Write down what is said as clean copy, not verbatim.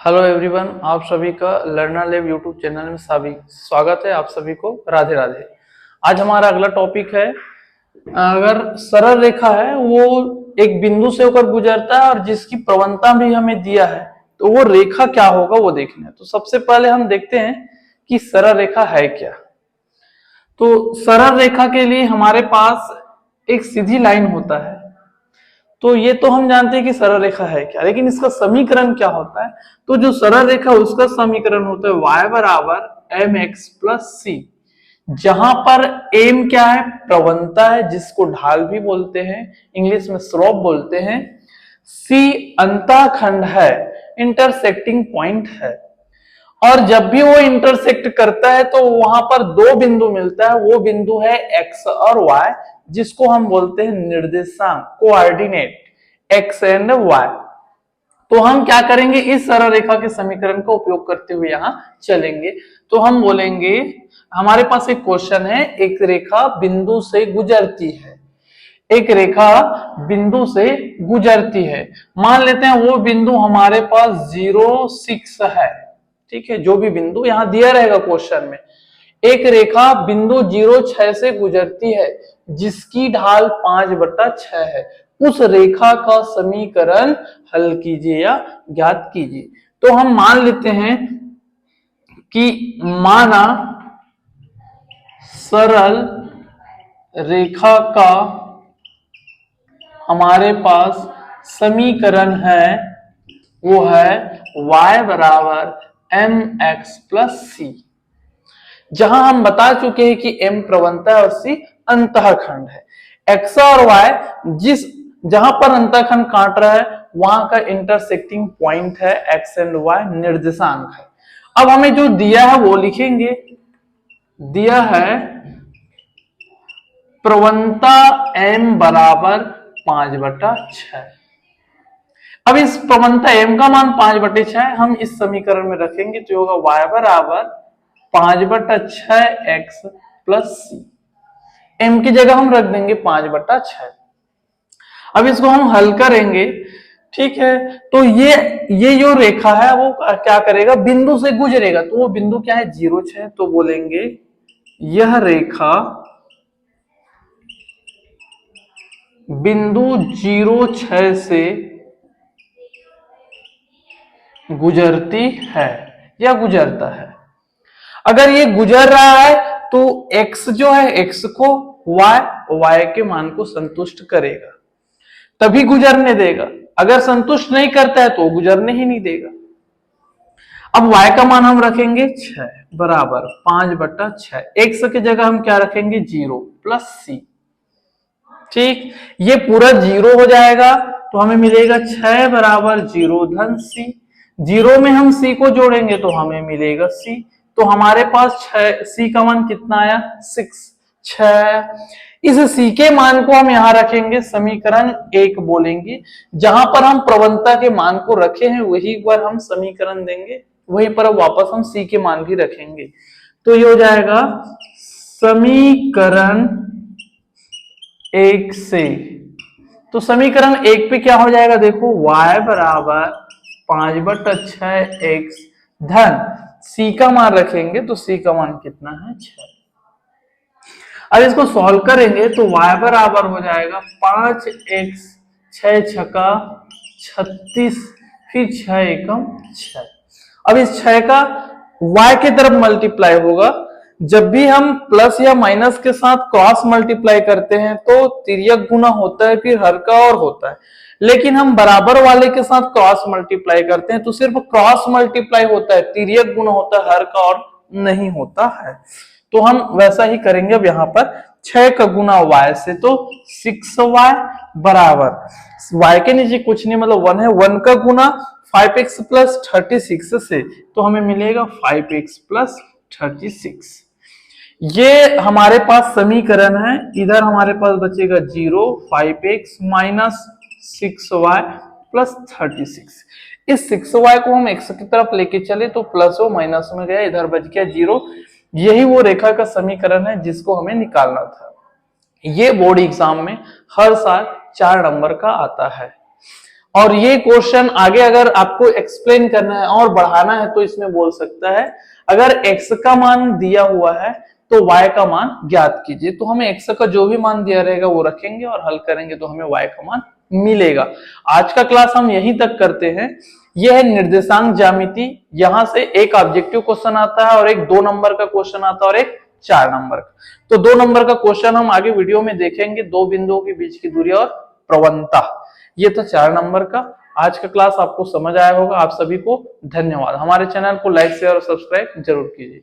Hello everyone, आप सभी का लर्नर लैब यूट्यूब चैनल में सभी स्वागत है। आप सभी को राधे राधे। आज हमारा अगला टॉपिक है, अगर सरल रेखा है वो एक बिंदु से होकर गुजरता है और जिसकी प्रवणता भी हमें दिया है, तो वो रेखा क्या होगा वो देखना है। तो सबसे पहले हम देखते हैं कि सरल रेखा है क्या। तो सरल रेखा के लिए हमारे पास एक सीधी लाइन होता है, तो ये तो हम जानते हैं कि सरल रेखा है क्या, लेकिन इसका समीकरण क्या होता है। तो जो सरल रेखा उसका समीकरण होता है y बराबर एम एक्स प्लस सी, जहां पर एम क्या है, प्रवणता है जिसको ढाल भी बोलते हैं, इंग्लिश में स्लोप बोलते हैं। सी अंतःखंड है, इंटरसेक्टिंग पॉइंट है। और जब भी वो इंटरसेक्ट करता है तो वहां पर दो बिंदु मिलता है, वो बिंदु है एक्स और वाई, जिसको हम बोलते हैं निर्देशांक, कोऑर्डिनेट एक्स एंड वाई। तो हम क्या करेंगे, इस सरल रेखा के समीकरण का उपयोग करते हुए यहां चलेंगे। तो हम बोलेंगे, हमारे पास एक क्वेश्चन है, एक रेखा बिंदु से गुजरती है, एक रेखा बिंदु से गुजरती है। मान लेते हैं वो बिंदु हमारे पास 0, 6 है। ठीक है, जो भी बिंदु यहां दिया रहेगा क्वेश्चन में, एक रेखा बिंदु 0, 6 से गुजरती है जिसकी ढाल 5/6 है। उस रेखा का समीकरण हल कीजिए या ज्ञात कीजिए। तो हम मान लेते हैं कि माना सरल रेखा का हमारे पास समीकरण है, वो है y बराबर एम एक्स प्लस सी, जहां हम बता चुके हैं कि m प्रवणता है और c अंतःखंड है। x और y जहां पर अंतःखंड काट रहा है वहां का इंटरसेक्टिंग पॉइंट है, x एंड y निर्देशांक है। अब हमें जो दिया है वो लिखेंगे, दिया है प्रवणता m बराबर 5/6। अब इस प्रवणता m का मान 5/6 हम इस समीकरण में रखेंगे, तो होगा y बराबर 5/6 एक्स प्लस सी। m की जगह हम रख देंगे 5/6। अब इसको हम हल करेंगे, ठीक है। तो ये जो रेखा है वो क्या करेगा, बिंदु से गुजरेगा। तो वो बिंदु क्या है, 0, 6। तो बोलेंगे यह रेखा बिंदु 0, 6 से गुजरती है या गुजरता है। अगर ये गुजर रहा है तो x जो है, x को y के मान को संतुष्ट करेगा तभी गुजरने देगा। अगर संतुष्ट नहीं करता है तो गुजरने ही नहीं देगा। अब y का मान हम रखेंगे 6 बराबर 5/6। x की जगह हम क्या रखेंगे, 0 प्लस सी। ठीक, ये पूरा 0 हो जाएगा तो हमें मिलेगा 6 बराबर 0 धन सी। 0 में हम c को जोड़ेंगे तो हमें मिलेगा c। तो हमारे पास 6, c का मान कितना आया, 6। इस c के मान को हम यहां रखेंगे, समीकरण 1 बोलेंगे। जहां पर हम प्रवणता के मान को रखे हैं वही पर हम समीकरण देंगे, वहीं पर वापस हम c के मान भी रखेंगे। तो ये हो जाएगा समीकरण 1 से। तो समीकरण 1 पे क्या हो जाएगा, देखो y बराबर 5/6 एक्स धन c का मान रखेंगे, तो c का मान कितना है, 6। अब इसको सॉल्व करेंगे तो y बराबर हो जाएगा 5x, 6 × 36, फिर 6 एकम 6। अब इस 6 का y के तरफ मल्टीप्लाई होगा। जब भी हम प्लस या माइनस के साथ क्रॉस मल्टीप्लाई करते हैं तो तिर्यक गुना होता है, फिर हर का और होता है। लेकिन हम बराबर वाले के साथ क्रॉस मल्टीप्लाई करते हैं तो सिर्फ क्रॉस मल्टीप्लाई होता है, तिर्यक गुना होता है, हर का और नहीं होता है। तो हम वैसा ही करेंगे। अब यहाँ पर 6 का गुना y से, तो 6y बराबर y के नीचे कुछ नहीं, मतलब 1 है, 1 का गुना 5x प्लस 36 से, तो हमें मिलेगा 5x प्लस 36। ये हमारे पास समीकरण है। इधर हमारे पास बचेगा 0, 5x माइनस 6y प्लस 36। इस 6y को हम x की तरफ लेके चले तो प्लस हो माइनस में गया, इधर बच गया 0। यही वो रेखा का समीकरण है जिसको हमें निकालना था। ये बोर्ड एग्जाम में हर साल 4 नंबर का आता है। और ये क्वेश्चन आगे अगर आपको एक्सप्लेन करना है और बढ़ाना है तो इसमें बोल सकता है, अगर x का मान दिया हुआ है तो y का मान ज्ञात कीजिए। तो हमें x का जो भी मान दिया रहेगा वो रखेंगे और हल करेंगे तो हमें y का मान मिलेगा। आज का क्लास हम यहीं तक करते हैं। यह है निर्देशांक ज्यामिति। यहां से एक ऑब्जेक्टिव क्वेश्चन आता है और एक 2 नंबर का क्वेश्चन आता है और एक 4 नंबर का। तो 2 नंबर का क्वेश्चन हम आगे वीडियो में देखेंगे, 2 बिंदुओं के बीच की दूरी और प्रवणता। ये था 4 नंबर का। आज का क्लास आपको समझ आया होगा। आप सभी को धन्यवाद। हमारे चैनल को लाइक शेयर और सब्सक्राइब जरूर कीजिए।